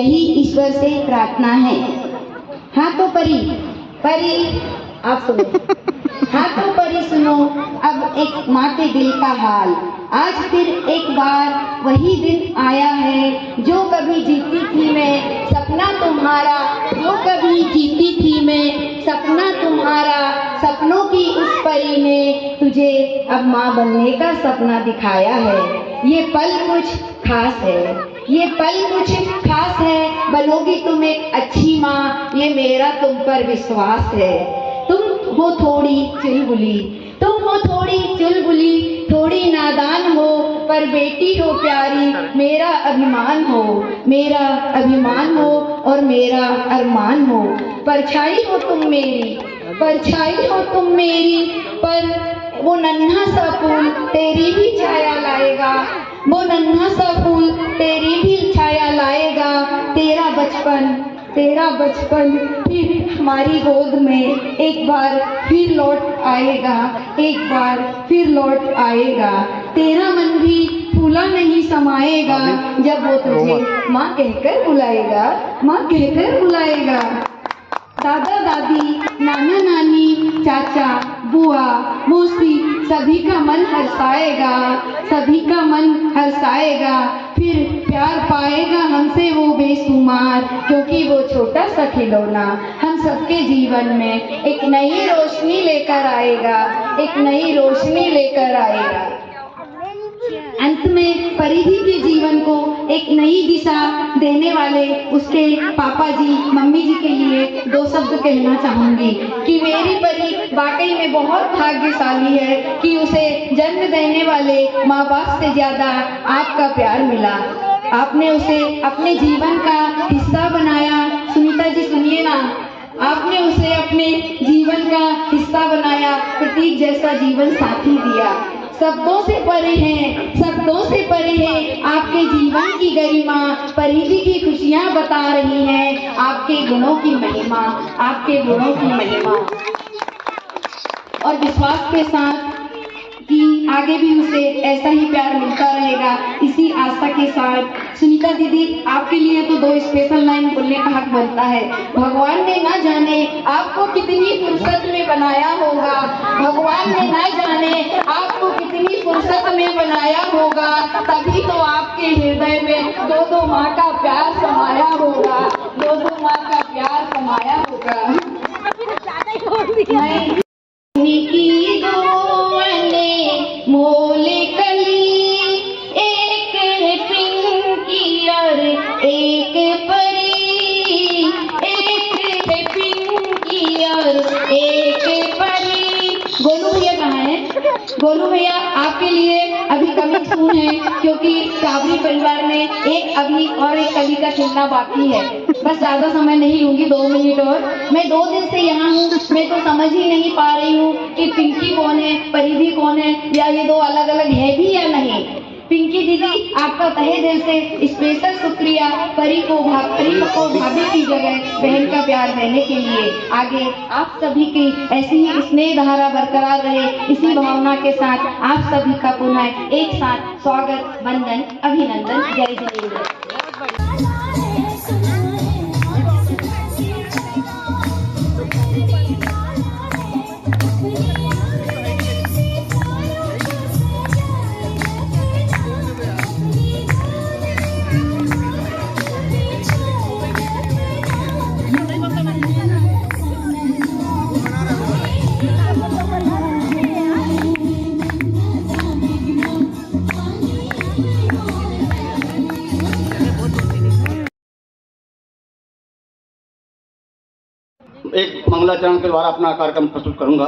यही ईश्वर से प्रार्थना है। हाँ तो परी आप सुनो। हाँ तो परी सुनो, अब एक माँ के दिल का हाल। आज फिर एक बार वही दिन आया है, जो कभी जीती थी मैं सपना तुम्हारा, जो कभी जीती थी मैं सपना तुम्हारा। सपनों की उस परी ने तुझे अब माँ बनने का सपना दिखाया है। ये पल कुछ खास है, ये पल कुछ खास है, बनोगी तुम एक अच्छी माँ, ये मेरा तुम पर विश्वास है। तुम हो थोड़ी चुलबुली, तुम हो थोड़ी चुलबुली, थोड़ी नादान हो, पर बेटी हो प्यारी, मेरा अभिमान हो, मेरा अभिमान हो और मेरा अरमान हो। परछाई हो तुम मेरी, परछाई हो तुम मेरी, पर वो नन्हा सा फूल तेरी भी छाया लाएगा, वो नन्हा सा फूल तेरी भी छाया लाएगा। तेरा बचपन फिर हमारी गोद में एक बार फिर लौट आएगा, एक बार फिर लौट आएगा। तेरा मन भी फूला नहीं समाएगा, जब वो तुझे माँ कहकर बुलाएगा, माँ कहकर बुलाएगा। दादा दादी, नाना नानी, चाचा, बुआ, मौसी, सभी का मन हर्षाएगा, सभी का मन हर्षाएगा। फिर प्यार पाएगा हमसे वो बेशुमार, क्योंकि वो छोटा सा खिलौना हम सबके जीवन में एक नई रोशनी लेकर आएगा, एक नई रोशनी लेकर आएगा। अंत में परिधि के जीवन को एक नई दिशा देने वाले उसके पापा जी, मम्मी जी के लिए दो शब्द कहना चाहूंगी कि मेरी परी वाकई में बहुत भाग्यशाली है कि उसे जन्म देने वाले माँ बाप से ज्यादा आपका प्यार मिला। आपने उसे अपने जीवन का हिस्सा बनाया। सुनीता जी सुनिए ना, आपने उसे अपने जीवन का हिस्सा बनाया, प्रतीक जैसा जीवन साथी दिया। शब्दों से परे हैं, शब्दों से परे है आपके जीवन की गरिमा, परिधि की खुशियाँ बता रही हैं आपके गुणों की महिमा, आपके गुणों की महिमा। और विश्वास के साथ कि आगे भी उसे ऐसा ही प्यार मिलता रहेगा, इसी आशा के साथ सुनीता दीदी आपके लिए तो दो स्पेशल लाइन बोलने का हक बनता है। भगवान ने ना जाने आपको कितनी फुर्सत में बनाया होगा, भगवान ने ना जाने आपको कितनी फुर्सत में बनाया होगा, तभी तो आपके हृदय में दो माँ का प्यार समाया होगा, दो माँ का प्यार समाया होगा। मोल कली एक है पिंकी और एक परी, एक है पिंकी और एक परी। गोलू भैया कहाँ है? गोलू भैया आपके लिए अभी कमिंग सून है, क्योंकि काबरी परिवार में एक अभी और एक कवि का खेलना बाकी है। बस ज्यादा समय नहीं लूंगी, 2 मिनट और। मैं 2 दिन से यहाँ हूँ, मैं तो समझ ही नहीं पा रही हूँ कि पिंकी कौन है, परिधि कौन है, या ये दो अलग अलग है भी या नहीं। पिंकी दीदी आपका तहे दिल से स्पेशल शुक्रिया, परी को भाभी की जगह बहन का प्यार देने के लिए। आगे आप सभी की ऐसी ही स्नेह धारा बरकरार रहे, इसी भावना के साथ आप सभी का पुनः एक साथ स्वागत, वंदन, अभिनंदन। जय जिनेंद्र। एक मंगलाचरण के द्वारा अपना कार्यक्रम प्रस्तुत करूंगा।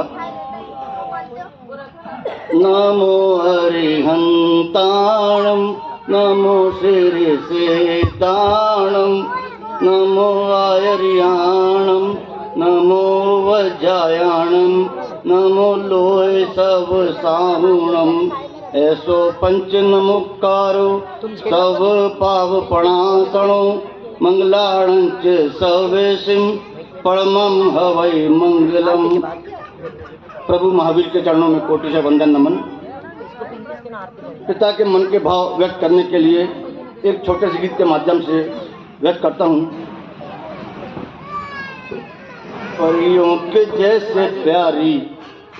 नमो हरिहंताणम, नमो शिरसेताणम, नमो आयर्याणम, नमो वज्रायाणम, नमो लोहे सब साहुणम। ऐसो पंच नमोकारो सब पाव प्रणासणो, मंगलाणंच सवेशिम परमम हवै मंगलम। प्रभु महावीर के चरणों में कोटि से वंदन नमन। पिता के मन के भाव व्यक्त करने के लिए एक छोटे से गीत के माध्यम से व्यक्त करता हूँ। परियों के जैसे प्यारी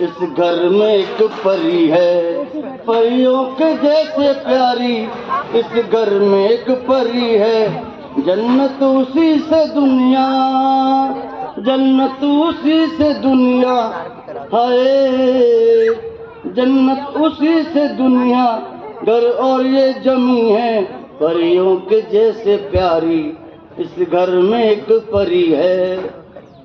इस घर में एक परी है, परियों के जैसे प्यारी इस घर में एक परी है। जन्नत उसी से दुनिया, जन्नत उसी से दुनिया, हाय जन्नत उसी से दुनिया, घर और ये जमी है। परियों के जैसे प्यारी इस घर में एक परी है,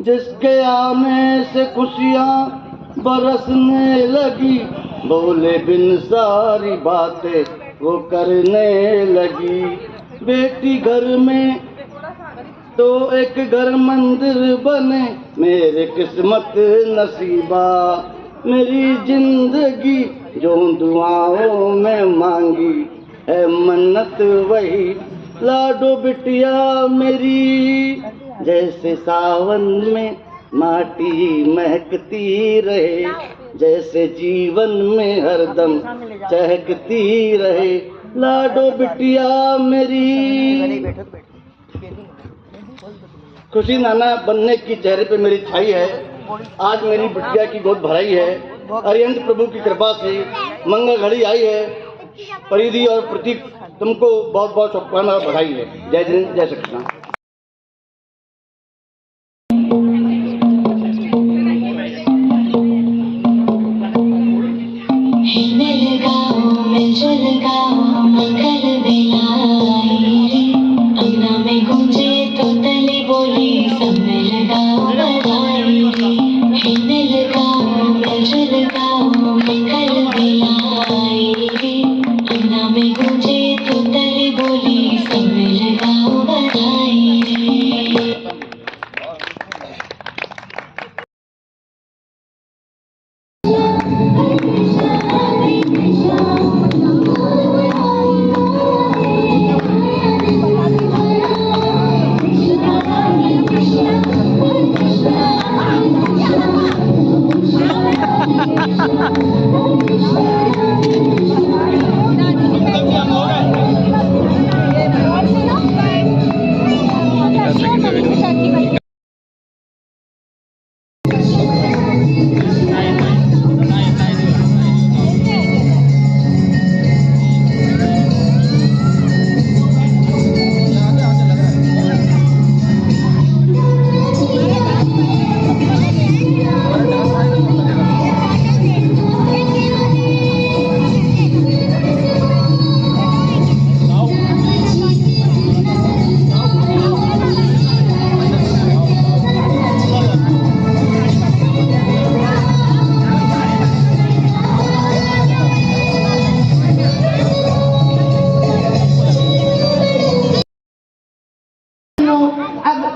जिसके आने से खुशियाँ बरसने लगी, बोले बिन सारी बातें वो करने लगी। बेटी घर में तो एक घर मंदिर बने, मेरे किस्मत नसीबा, मेरी जिंदगी जो दुआओं में मांगी है मन्नत वही। लाडो बिटिया मेरी, जैसे सावन में माटी महकती रहे, जैसे जीवन में हरदम चहकती रहे। लाडो बिटिया मेरी। खुशी नाना बनने की चेहरे पे मेरी छाई है, आज मेरी बिटिया की गोद भराई है। अरिहंत प्रभु की कृपा से मंगल घड़ी आई है। परिधि और प्रतीक तुमको बहुत बहुत शुभकामनाएं और बधाई है। जय हिंद, जय श्री कृष्ण।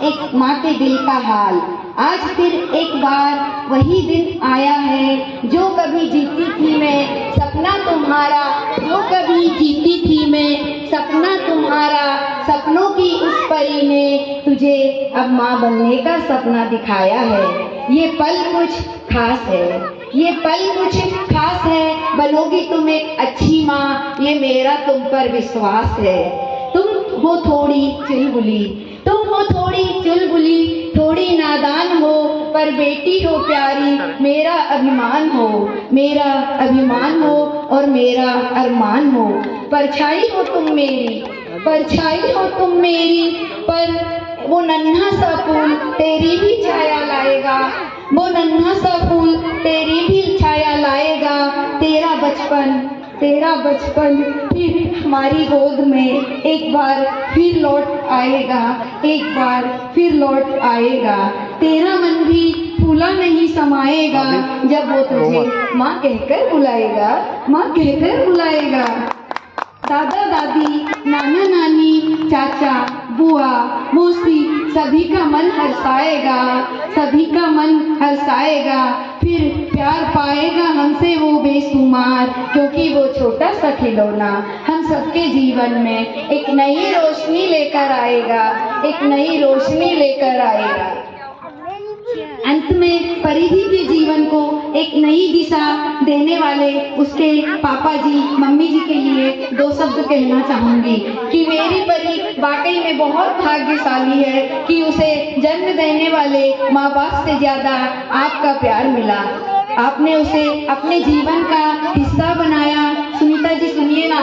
एक माँ के दिल का हाल। आज फिर एक बार वही दिन आया है, जो कभी जीती थी मैं सपना तुम्हारा, जो कभी जीती थी मैं सपना तुम्हारा। सपनों की उस परी ने तुझे अब माँ बनने का सपना दिखाया है। ये पल कुछ खास है, ये पल कुछ खास है, बनोगी तुम एक अच्छी माँ, ये मेरा तुम पर विश्वास है। तुम हो थोड़ी चुलबुली, तुम हो थोड़ी चुलबुली, थोड़ी नादान हो, पर बेटी हो प्यारी, मेरा अभिमान हो, मेरा अभिमान हो और मेरा अरमान हो। परछाई हो तुम मेरी, परछाई हो तुम मेरी, पर वो नन्हा सा फूल तेरी भी छाया लाएगा, वो नन्हा सा फूल तेरी भी छाया लाएगा। तेरा बचपन फिर हमारी गोद में एक बार फिर लौट आएगा, एक बार फिर लौट आएगा। तेरा मन भी फूला नहीं समाएगा, जब वो तुझे माँ कहकर बुलाएगा, माँ कहकर बुलाएगा। दादा दादी, नाना नानी, चाचा, बुआ, मौसी, सभी का मन हर्षाएगा, सभी का मन हर्षाएगा। फिर प्यार पाएगा हमसे वो बेशुमार, क्योंकि वो छोटा सा खिलौना हम सबके जीवन में एक नई रोशनी लेकर आएगा, एक नई रोशनी लेकर आएगा। अंत में परिधि के जीवन को एक नई दिशा देने वाले उसके पापा जी मम्मी जी के लिए 2 शब्द कहना चाहूंगी कि मेरी परी वाकई में बहुत भाग्यशाली है कि उसे जन्म देने वाले माँ बाप से ज्यादा आपका प्यार मिला। आपने उसे अपने जीवन का हिस्सा बनाया। सुनीता जी सुनिए ना,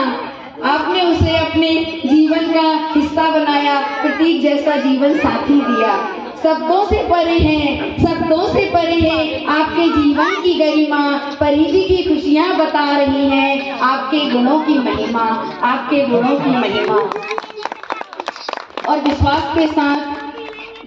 आपने उसे अपने जीवन का हिस्सा बनाया, प्रतीक जैसा जीवन साथी दिया। शब्दों से परे हैं, शब्दों से परे है आपके जीवन की गरिमा, परिधि की खुशियां बता रही हैं आपके गुणों की महिमा, आपके गुणों की महिमा। और विश्वास के साथ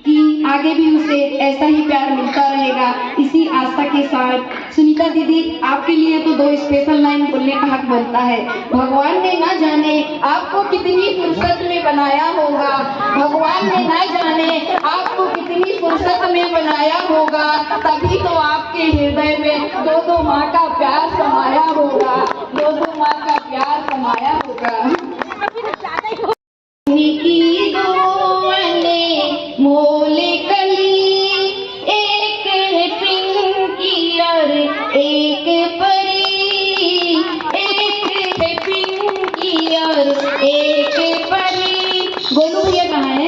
कि आगे भी उसे ऐसा ही प्यार मिलता रहेगा, इसी आशा के साथ सुनीता दीदी आपके लिए तो 2 स्पेशल लाइन बोलने का हक बनता है। भगवान ने ना जाने आपको कितनी फुर्सत में बनाया होगा, भगवान ने ना जाने आपको कितनी फुर्सत में बनाया होगा, तभी तो आपके हृदय में 2 माँ का प्यार समाया होगा, 2 माँ का प्यार समाया होगा। मोले कली एक है पिंकी और एक परी, एक है पिंकी और एक परी। गोलू भैया कहाँ है?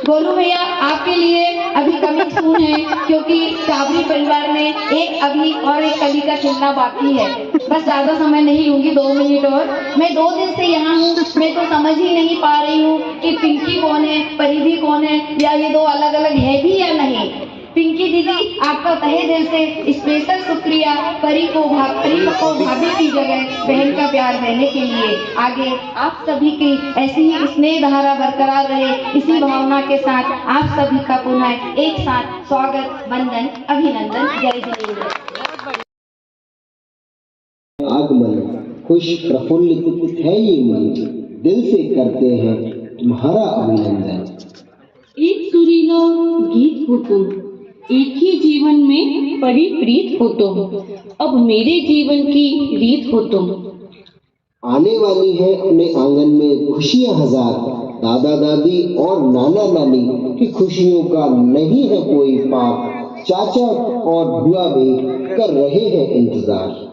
गोलू भैया आपके लिए अभी कमिंग सून है, क्योंकि चावरी परिवार में एक अभी और एक कली का खिलना बाकी है। बस ज्यादा समय नहीं लूंगी, 2 मिनट और। मैं 2 दिन से यहाँ हूँ, मैं तो समझ ही नहीं पा रही हूँ कि पिंकी कौन है, परिधि कौन है, या ये 2 अलग अलग है भी या नहीं। पिंकी दीदी आपका तहे दिल से स्पेशल शुक्रिया, परी को भाभी की जगह बहन का प्यार देने के लिए। आगे आप सभी की ऐसी ही स्नेह धारा बरकरार रहे, इसी भावना के साथ आप सभी का पुनः एक साथ स्वागत, वंदन, अभिनंदन। जय जिनेंद्र। आगमन खुश प्रफुल्लित है ये मन, दिल से करते हैं तुम्हारा अभिनंदन। एक सुरीला गीत हो तुम, एक ही जीवन में परिप्रीत हो तुम, अब मेरे जीवन की रीत हो तुम। आने वाली है अपने आंगन में खुशियां हजार, दादा दादी और नाना नानी की खुशियों का नहीं है कोई पार, चाचा और बुआ भी कर रहे हैं इंतजार।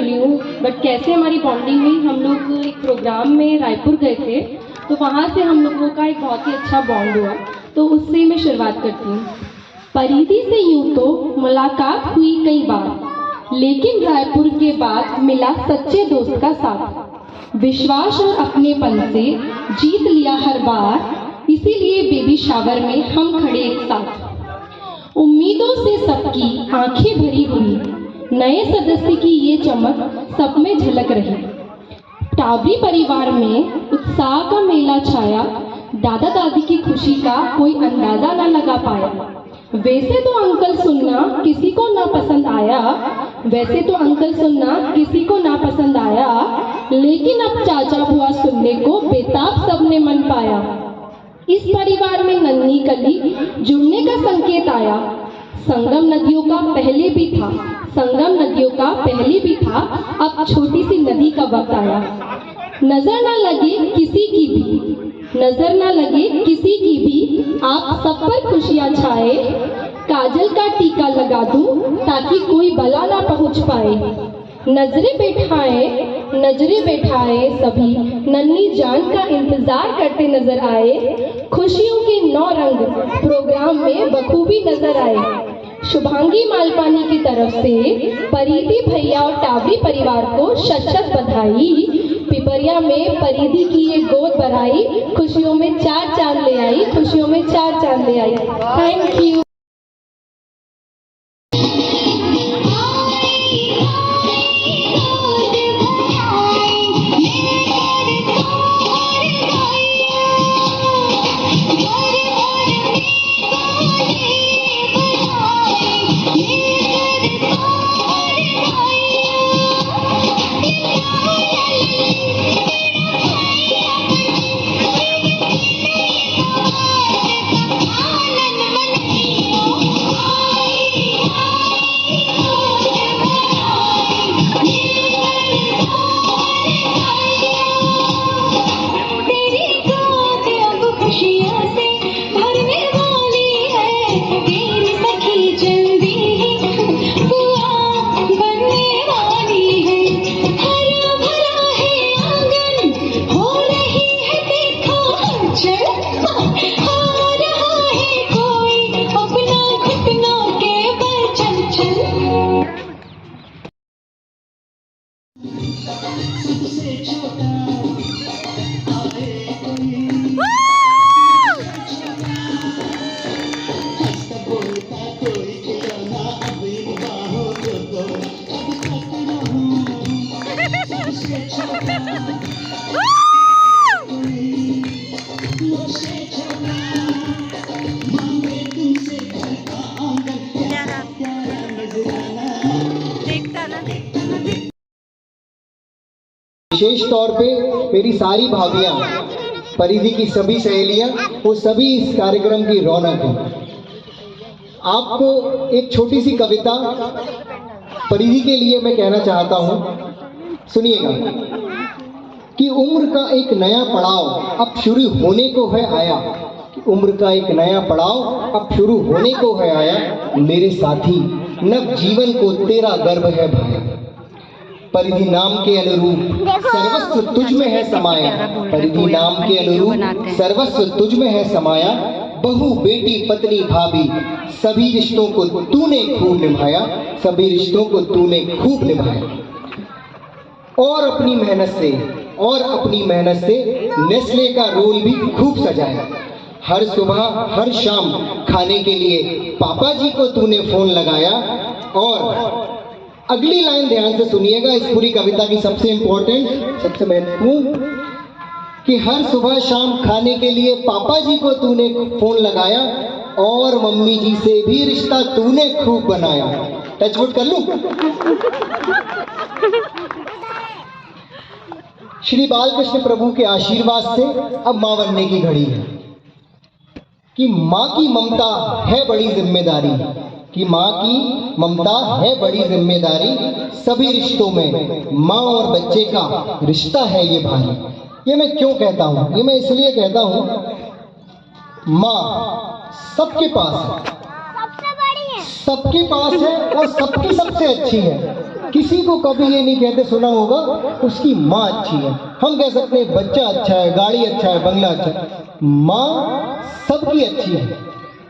रही हूँ, बट कैसे हमारी बॉन्डिंग हुई, हम लोग एक प्रोग्राम में रायपुर गए थे, तो वहाँ से हम लोगों का एक बहुत ही अच्छा बॉन्ड हुआ। तो उससे मैं शुरुआत करती हूँ। परिधि से यूँ तो मुलाकात हुई कई बार, लेकिन रायपुर के बाद मिला सच्चे दोस्त का साथ। विश्वास और अपनेपन से जीत लिया हर बार, इसीलिए बेबी शावर में हम खड़े एक साथ। उम्मीदों से सबकी आंखें भरी हुई, नए सदस्य की ये चमक सब में झलक रही। टावरी परिवार में उत्साह का मेला छाया, दादा दादी की खुशी का कोई अंदाजा न लगा पाया। वैसे तो अंकल सुनना किसी को ना पसंद आया, वैसे तो अंकल सुनना किसी को ना पसंद आया, लेकिन अब चाचा बुआ सुनने को बेताब सबने मन पाया। इस परिवार में नन्ही कली जुड़ने का संकेत आया। संगम नदियों का पहले भी था, संगम नदियों का पहले भी था, अब छोटी सी नदी का वक्त आया। नजर ना लगे किसी की भी, नजर ना लगे किसी की भी, आप सब पर खुशियां छाए। काजल का टीका लगा दूं ताकि कोई बला ना पहुंच पाए। नजरें बैठाए सभी नन्ही जान का इंतजार करते नजर आए। खुशियों के 9 रंग प्रोग्राम में बखूबी नजर आए। शुभांगी मालपानी की तरफ से परिधि भैया और टावरी परिवार को शत-शत बधाई। पिपरिया में परिधि की ये गोद भराई, खुशियों में 4 चांद ले आई, खुशियों में 4 चांद ले आई। Thank you. विशेष तौर पे मेरी सारी भाभियां, परिधि की सभी सहेलियां, वो सभी इस कार्यक्रम की रौनक है। आपको एक छोटी सी कविता परिधि के लिए मैं कहना चाहता हूं, सुनिएगा। कि उम्र का एक नया पड़ाव अब शुरू होने को है आया, उम्र का एक नया पड़ाव अब शुरू होने को है आया। मेरे साथी नव जीवन को तेरा गर्व है भाया। परिधि नाम के अनुरूप सर्वस्व तुझ में है समाया। परिधि नाम के अनुरूप सर्वस्व तुझ में है समाया। बहू बेटी पत्नी भाभी सभी रिश्तों को तूने खूब निभाया, सभी रिश्तों को तूने खूब निभाया। और अपनी मेहनत से नेस्ले का रोल भी खूब सजाया। हर सुबह हर शाम खाने के लिए पापा जी को तूने फोन लगाया। और अगली लाइन ध्यान से सुनिएगा, इस पूरी कविता की सबसे इंपॉर्टेंट, सबसे महत्वपूर्ण, कि हर सुबह शाम खाने के लिए पापा जी को तूने फोन लगाया और मम्मी जी से भी रिश्ता तूने खूब बनाया। टचवुड कर लूं? श्री बालकृष्ण प्रभु के आशीर्वाद से अब मां बनने की घड़ी है। कि मां की ममता है बड़ी जिम्मेदारी, कि मां की ममता है बड़ी जिम्मेदारी। सभी रिश्तों में मां और बच्चे का रिश्ता है ये भारी। ये मैं क्यों कहता हूं? ये मैं इसलिए कहता हूं, मां सबके पास है, सबके पास है और सबकी सबसे अच्छी है। किसी को कभी ये नहीं कहते सुना होगा उसकी माँ अच्छी है। हम कह सकते हैं बच्चा अच्छा है, गाड़ी अच्छा है, बंगला अच्छा है, माँ सबकी अच्छी है।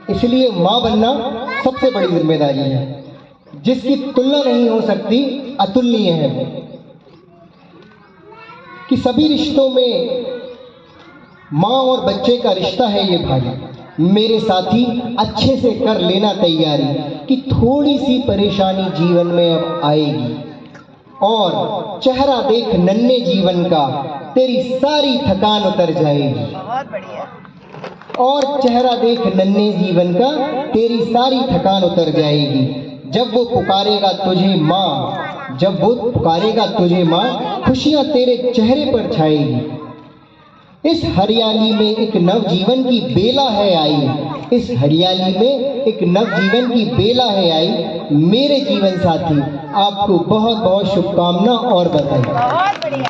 इसलिए माँ बनना सबसे बड़ी जिम्मेदारी है, जिसकी तुलना नहीं हो सकती, अतुलनीय है। कि सभी रिश्तों में माँ और बच्चे का रिश्ता है ये भाई। मेरे साथी अच्छे से कर लेना तैयारी कि थोड़ी सी परेशानी जीवन में अब आएगी, और चेहरा देख नन्हे जीवन का तेरी सारी थकान उतर जाएगी। और चेहरा देख नन्हे जीवन का तेरी सारी थकान उतर जाएगी। जब वो पुकारेगा तुझे माँ, जब वो पुकारेगा तुझे माँ, खुशियाँ तेरे चेहरे पर छाएगी। इस हरियाली में एक नवजीवन की बेला है आई, इस हरियाली में एक नवजीवन की बेला है आई। मेरे जीवन साथी आपको बहुत बहुत शुभकामना और बधाई।